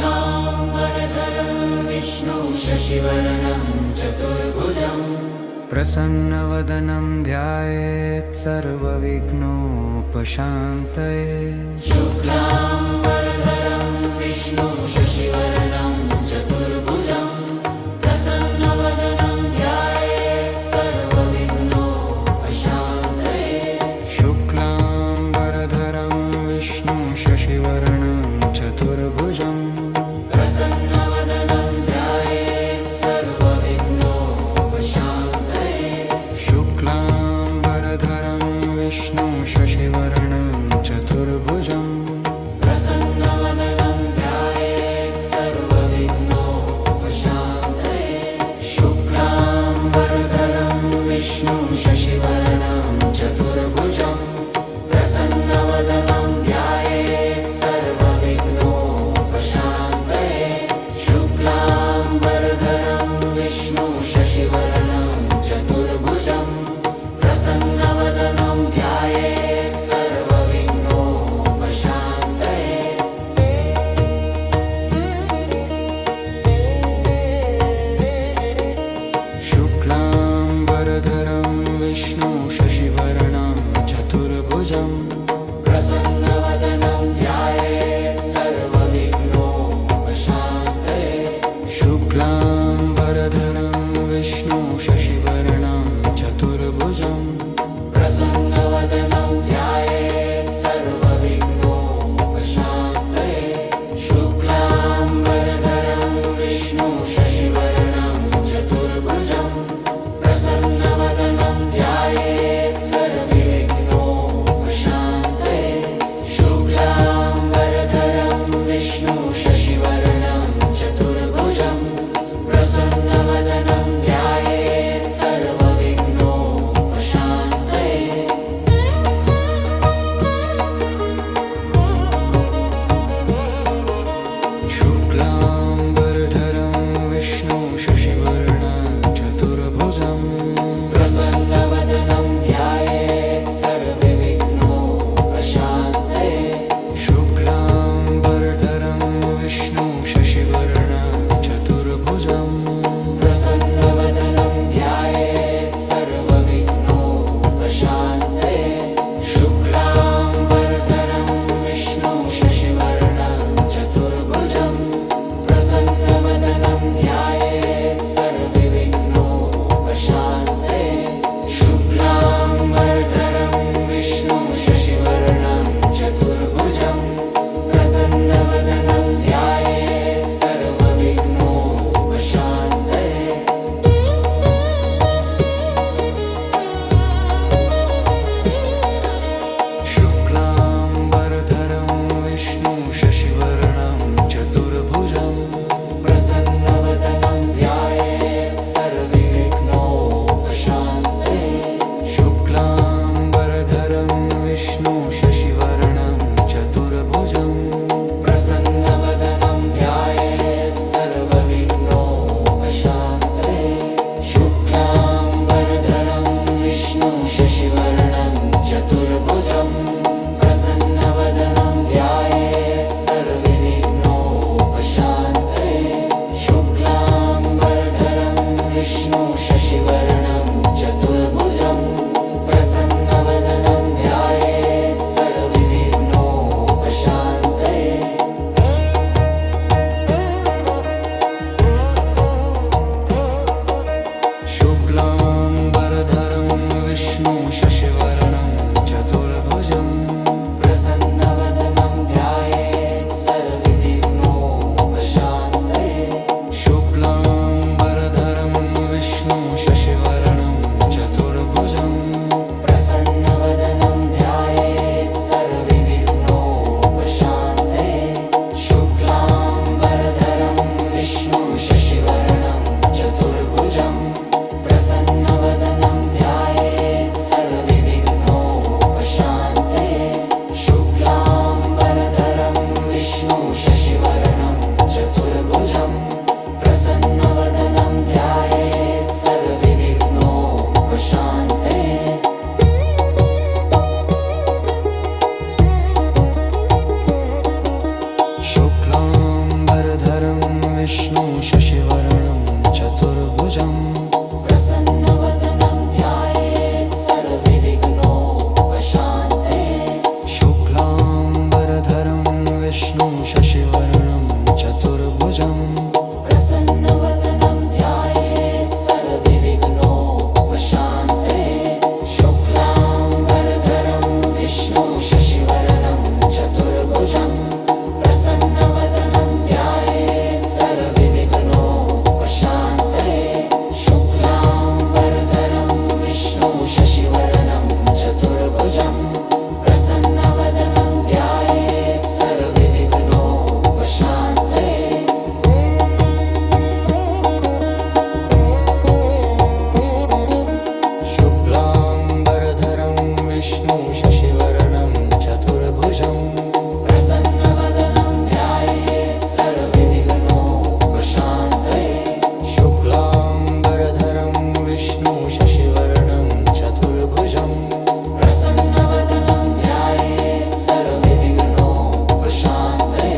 शुक्लाम्बरधरं विष्णु शशिवर्णं चतुर्भुजं प्रसन्नवदनं ध्यायेत् सर्वविघ्नोपशान्तये। शुक्लाम्बरधरं विष्णु शशिवर्णं चतुर्भुजं प्रसन्नवदनं ध्यायेत् सर्वविघ्नोपशान्तये। शुक्लाम्बरधरं विष्णु शशिवर्णं चतुर्भुजं प्रसन्नवदनं ध्यायेत् सर्वविघ्नोपशान्तये। शुक्लाम्बरधरं विष्णु शशिवर्णं चतुर्भुजं शुक्लाम्बरधरं विष्णु शशिवर्णं चतुर्भुजं प्रसन्नवदनं ध्यायेत् सर्वविघ्नोपशान्तये शुक्लाम्बरधरं विष्णु शशिवर्णं चतुर्भुजं प्रसन्नवदनं ध्यायेत् सर्वविघ्नोपशान्तये शुक्लाम्बरधरं विष्णु शशिवर्णं चतुर्भुजं प्रसन्नवदनं ध्यायेत् सर्वविघ्नोपशान्तये शुक्लाम्बरधरं विष्णु शशिवर्णं चतुर्भुजं प्रसन्नवदनं ध्यायेत् सर्वविघ्नोपशान्तये शुक्लाम्बरधरं विष्णु शशिवर्णं चतुर्भुजं प्रसन्नवदनं ध्यायेत् सर्वविघ्नोपशान्तये शुक्लाम्बरधरं विष्णु शशिवर्णं चतुर्भुजं प्रसन्नवदनं ध्यायेत् सर्वविघ्नोपशान्तये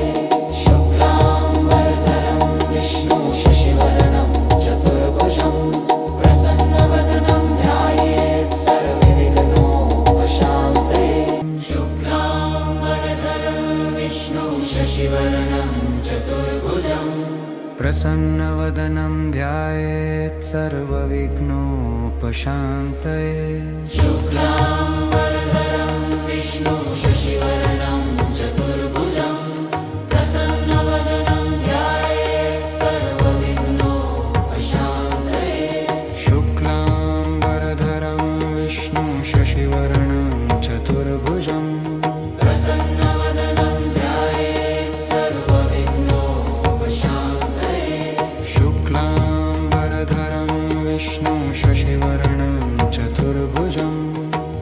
शुक्लाम्बरधरं विष्णु शशिवर्णं चतुर्भुजं प्रसन्नवदनं ध्यायेत् सर्वविघ्नोपशान्तये शुक्लाम्बरधरं विष्णु शशिवर्णं चतुर्भुजं प्रसन्नवदनं ध्यायेत् सर्वविघ्नोपशान्तये शुक्लाम्बरधरं विष्णु शशिवर्णं चतुर्भुजं प्रसन्नवदनं ध्यायेत् सर्वविघ्नोपशान्तये शुक्लाम्बरधरं विष्णु शशिवर्णं चतुर्भुजं प्रसन्नवदनं ध्यायेत् सर्वविघ्नोपशान्तये शुक्लाम्बरधरं विष्णु शशिवर्णं चतुर्भुजं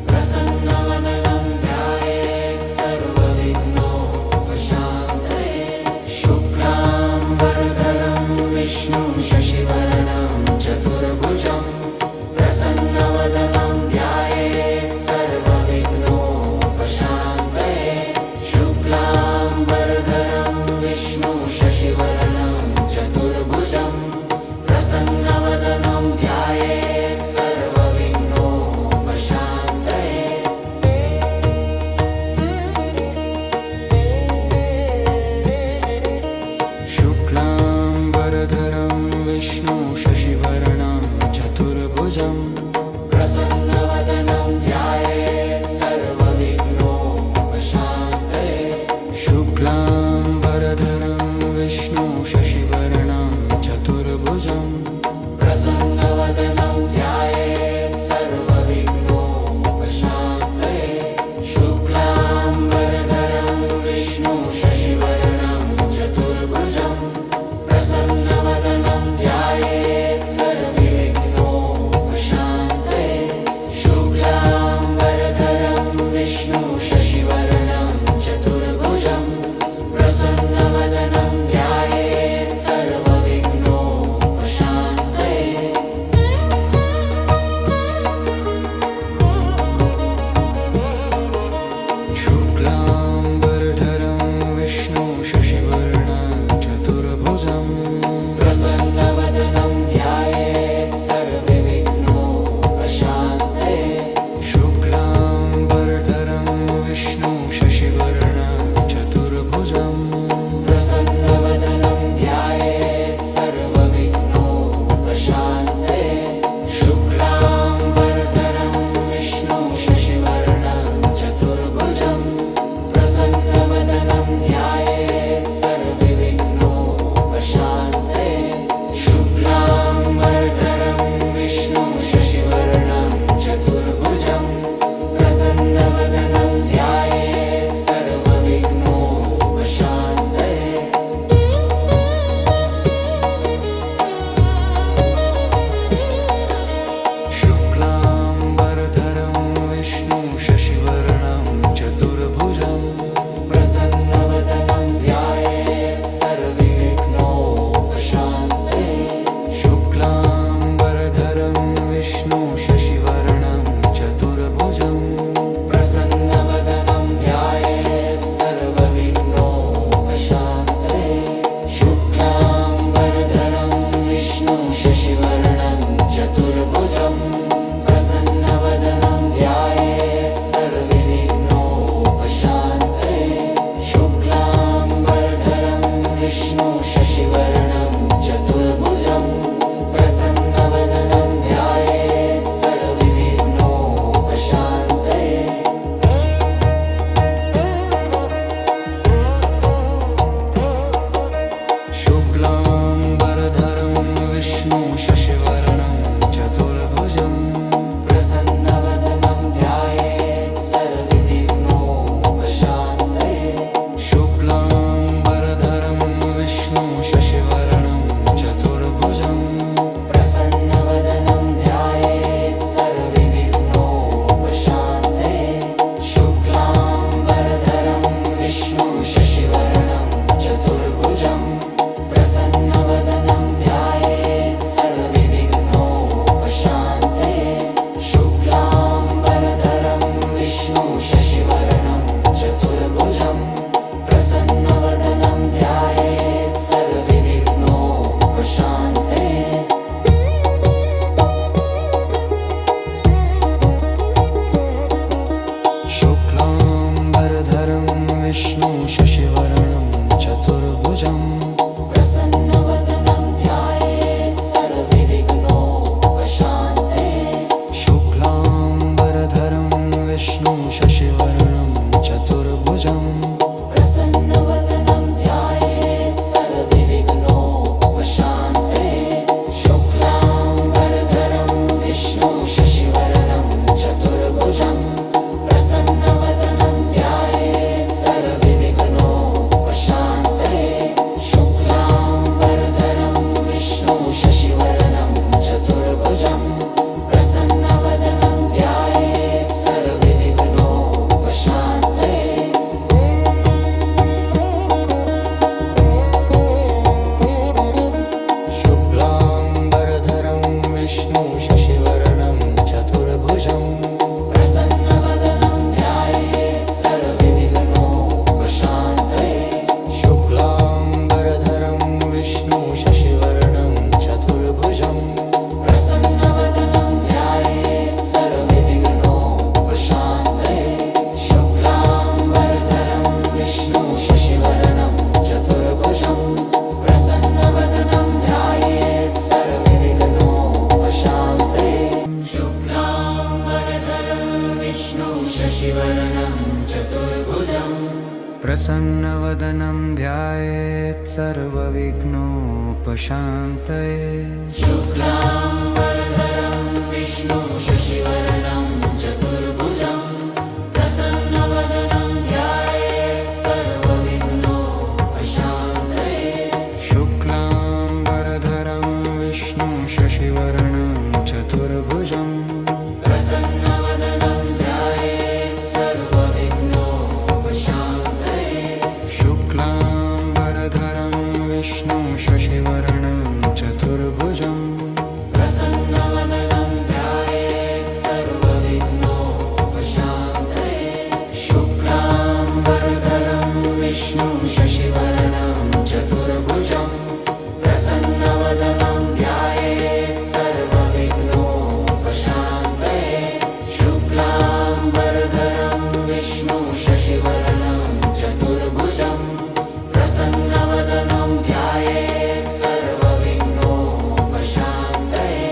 प्रसन्नवदनं ध्यायेत् सर्वविघ्नोपशान्तये शुक्लाम्बरधरं विष्णु शशिवर्णं चतुर्भुजं प्रसन्नवदनं ध्यायेत् सर्वविघ्नोपशान्तये शुक्लाम्बरधरं विष्णु शशिवर्णं चतुर्भुजं प्रसन्नवदनं ध्यायेत् सर्वविघ्नोपशान्तये शुक्लाम्बरधरं विष्णु शशिवर्णं चतुर्भुजं प्रसन्नवदनं ध्यायेत् सर्वविघ्नोपशान्तये शुक्लाम्बरधरं विष्णु शशिवर्णं चतुर्भुजं प्रसन्नवदनं ध्यायेत् सर्वविघ्नोपशान्तये शुक्लाम्बरधरं विष्णु शशिवर्णं चतुर्भुजं प्रसन्नवदनं ध्यायेत् सर्वविघ्नोपशान्तये शुक्लाम्बरधरं विष्णु शशिवर्णं चतुर्भुजं प्रसन्नवदनं ध्यायेत् प्रसन्नवदनं ध्यायेत् सर्वविघ्नोपशान्तये शुक्लाम्बरधरं विष्णु शशिवर्णं चतुर्भुजं प्रसन्नवदनं ध्यायेत् सर्वविघ्नोपशान्तये शुक्लाम्बरधरं विष्णु शशिवर्णं चतुर्भुजं प्रसन्नवदनं ध्यायेत् सर्वविघ्नोपशान्तये शुक्लाम्बरधरं विष्णु शशिवर्णं चतुर्भुजं प्रसन्नवदनं ध्यायेत् सर्वविघ्नोपशान्तये शुक्लाम्बरधरं विष्णु शशिवर्णं चतुर्भुजं प्रसन्नवदनं ध्यायेत् सर्वविघ्नोपशान्तये शुक्लाम्बरधरं विष्णु शशिवर्णं चतुर्भुजं प्रसन्नवदनं ध्यायेत् सर्वविघ्नोपशान्तये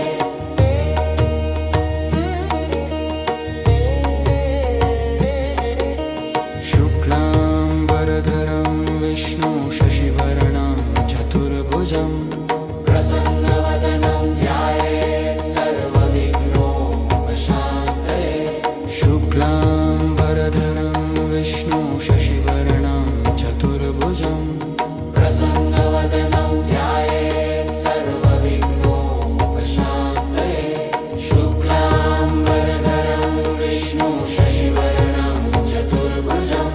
शुक्लाम्बरधरं विष्णु शशिवर्णं चतुर्भुजं प्रसन्नवदनं ध्यायेत् सर्वविघ्नोपशान्तये शुक्लाम्बरधरं विष्णु शशिवर्णं चतुर्भुजं प्रसन्नवदनं ध्यायेत् सर्वविघ्नोपशान्तये शुक्लाम्बरधरं विष्णु शशिवर्णं चतुर्भुजं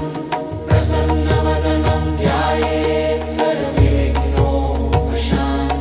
प्रसन्नवदनं ध्यायेत् सर्वविघ्नोपशान्तये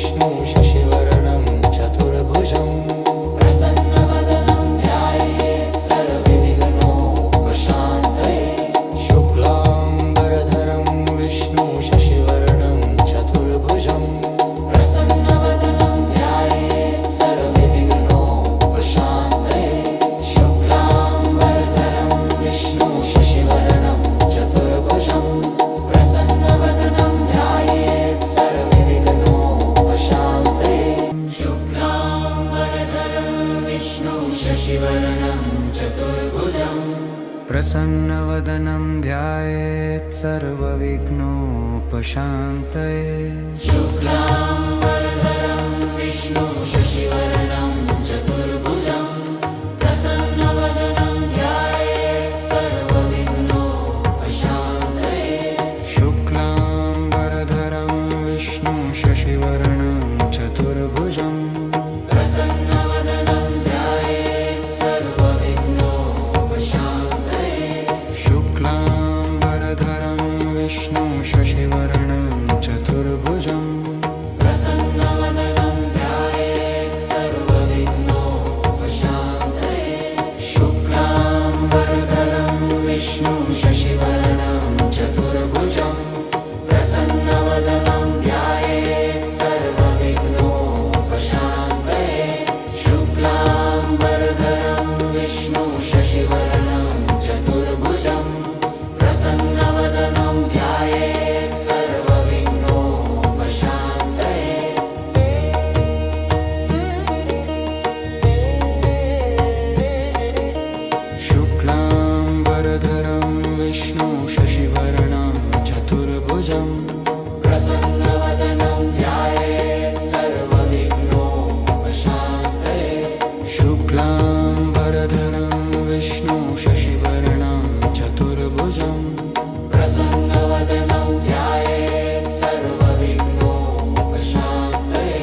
विष्णु शशिवर्णं चतुर्भुजम् प्रसन्नवदनं ध्यायेत् सर्वविघ्नोपशान्तये शुक्लाम्बरधरं विष्णु शशिवर्णं चतुर्भुजम् प्रसन्नवदनं ध्यायेत् सर्वविघ्नोपशान्तये शुक्लाम्बरधरं विष्णु शशिवर्णं चतुर्भुजम् प्रसन्नवदनं ध्यायेत् सर्वविघ्नोपशान्तये शुक्लाम्बरधरं विष्णु शशिवर्णं चतुर्भुजम् प्रसन्नवदनं ध्यायेत् सर्वविघ्नोपशान्तये शुक्लाम्बरधरं विष्णु शशिवर्णं चतुर्भुजम् प्रसन्नवदनं ध्यायेत् सर्वविघ्नोपशान्तये शुक्लाम्बरधरं विष्णु शशिवर्णं चतुर्भुजम् प्रसन्नवदनं ध्यायेत् सर्वविघ्नोपशान्तये शुक्लाम्बरधरं विष्णु शशिवर्णं चतुर्भुजम् प्रसन्नवदनं ध्यायेत् सर्वविघ्नोपशान्तये शुक्लाम्बरधरं विष्णु शशिवर्णं चतुर्भुजम् प्रसन्नवदनं ध्यायेत् सर्वविघ्नोपशान्तये शुक्लाम्बरधरं विष्णु शशिवर्णं चतुर्भुजम् प्रसन्नवदनं ध्यायेत् सर्वविघ्नोपशान्तये शुक्लाम्बरधरं विष्णु शशिवर्णं चतुर्भुजम् प्रसन्नवदनं ध्यायेत् सर्वविघ्नोपशान्तये शुक्लाम्बरधरं विष्णु शशिवर्णं चतुर्भुजम् प्रसन्नवदनं ध्यायेत् सर्वविघ्नोपशान्तये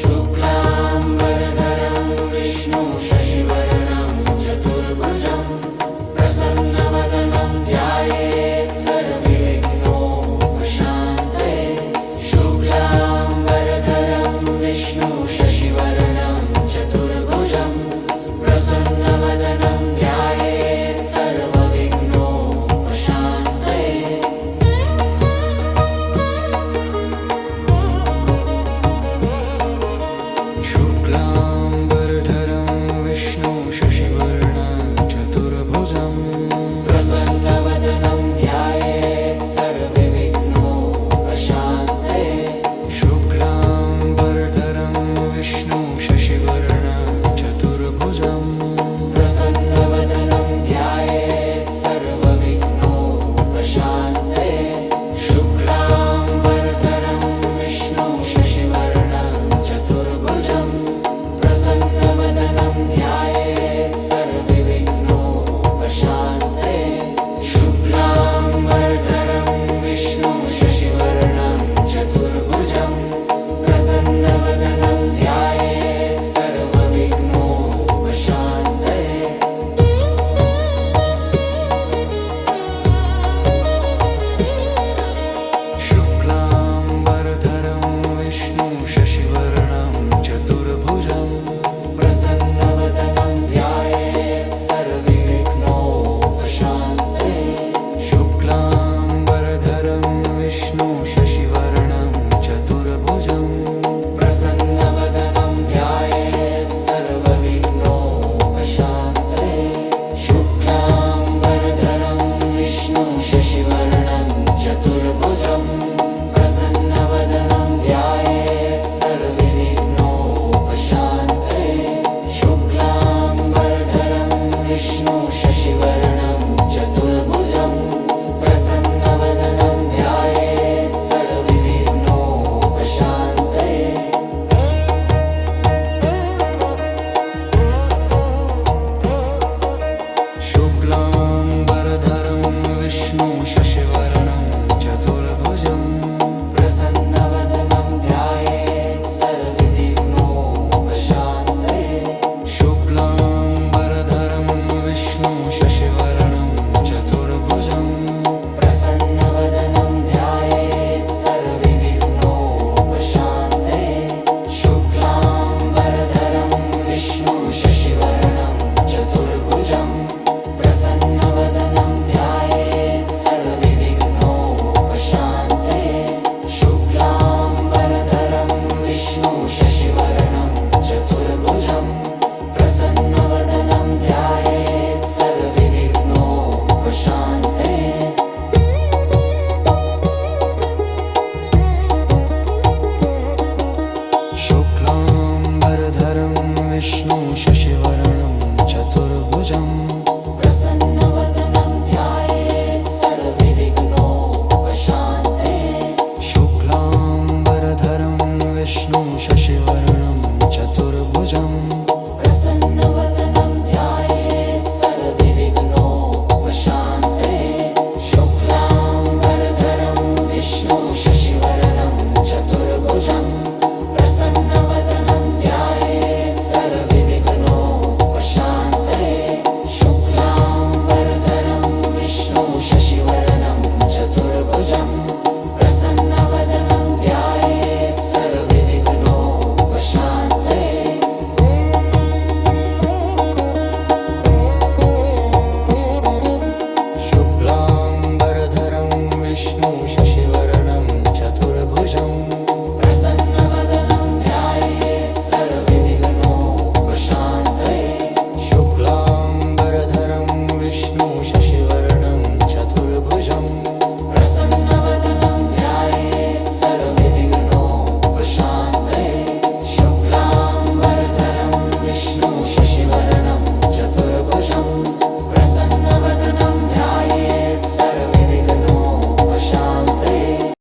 शुक्लाम्बरधरं विष्णु शशिवर्णं चतुर्भुजम् प्रसन्नवदनं ध्यायेत् सर्वविघ्नोपशान्तये शुक्लाम्बरधरं विष्णु शशिवर्णं चतुर्भुजम् प्रसन्नवदनं ध्यायेत् सर्वविघ्नोपशान्तये शुक्लाम्बरधरं विष्णु शशिवर्णं चतुर्भुजम् प्रसन्नवदनं ध्यायेत् सर्वविघ्नोपशान्तये शुक्लाम्बरधरं विष्णु शशिवर्णं चतुर्भुजम् प्रसन्नवदनं ध्यायेत् सर्वविघ्नोपशान्तये शुक्लाम्बरधरं विष्णु शशिवर्णं चतुर्भुजम् प्रसन्नवदनं ध्यायेत् सर्वविघ्नोपशान्तये शुक्लाम्बरधरं विष्णु शशिवर्णं चतुर्भुजम् प्रसन्नवदनं ध्यायेत् सर्वविघ्नोपशान्तये शुक्लाम्बरधरं विष्णु शशिवर्णं चतुर्भुजम् प्रसन्नवदनं ध्यायेत् सर्वविघ्नोपशान्तये शुक्लाम्बरधरं विष्णु शशिवर्णं चतुर्भुजम् प्रसन्नवदनं ध्यायेत् सर्वविघ्नोपशान्तये शुक्लाम्बरधरं विष्णु शशिवर्णं चतुर्भुजम् प्रसन्नवदनं ध्यायेत् सर्वविघ्नोपशान्तये शशिवर्णं चतुर्भुजं प्रसन्नवदनं ध्यायेत् सर्वविघ्नोपशान्तये शुक्लाम्बरधरं विष्णु शशिवर्णं चतुर्भुजं प्रसन्नवदनं ध्यायेत् सर्वविघ्नोपशान्तये शुक्लाम्बरधरं विष्णु शशिवर्णं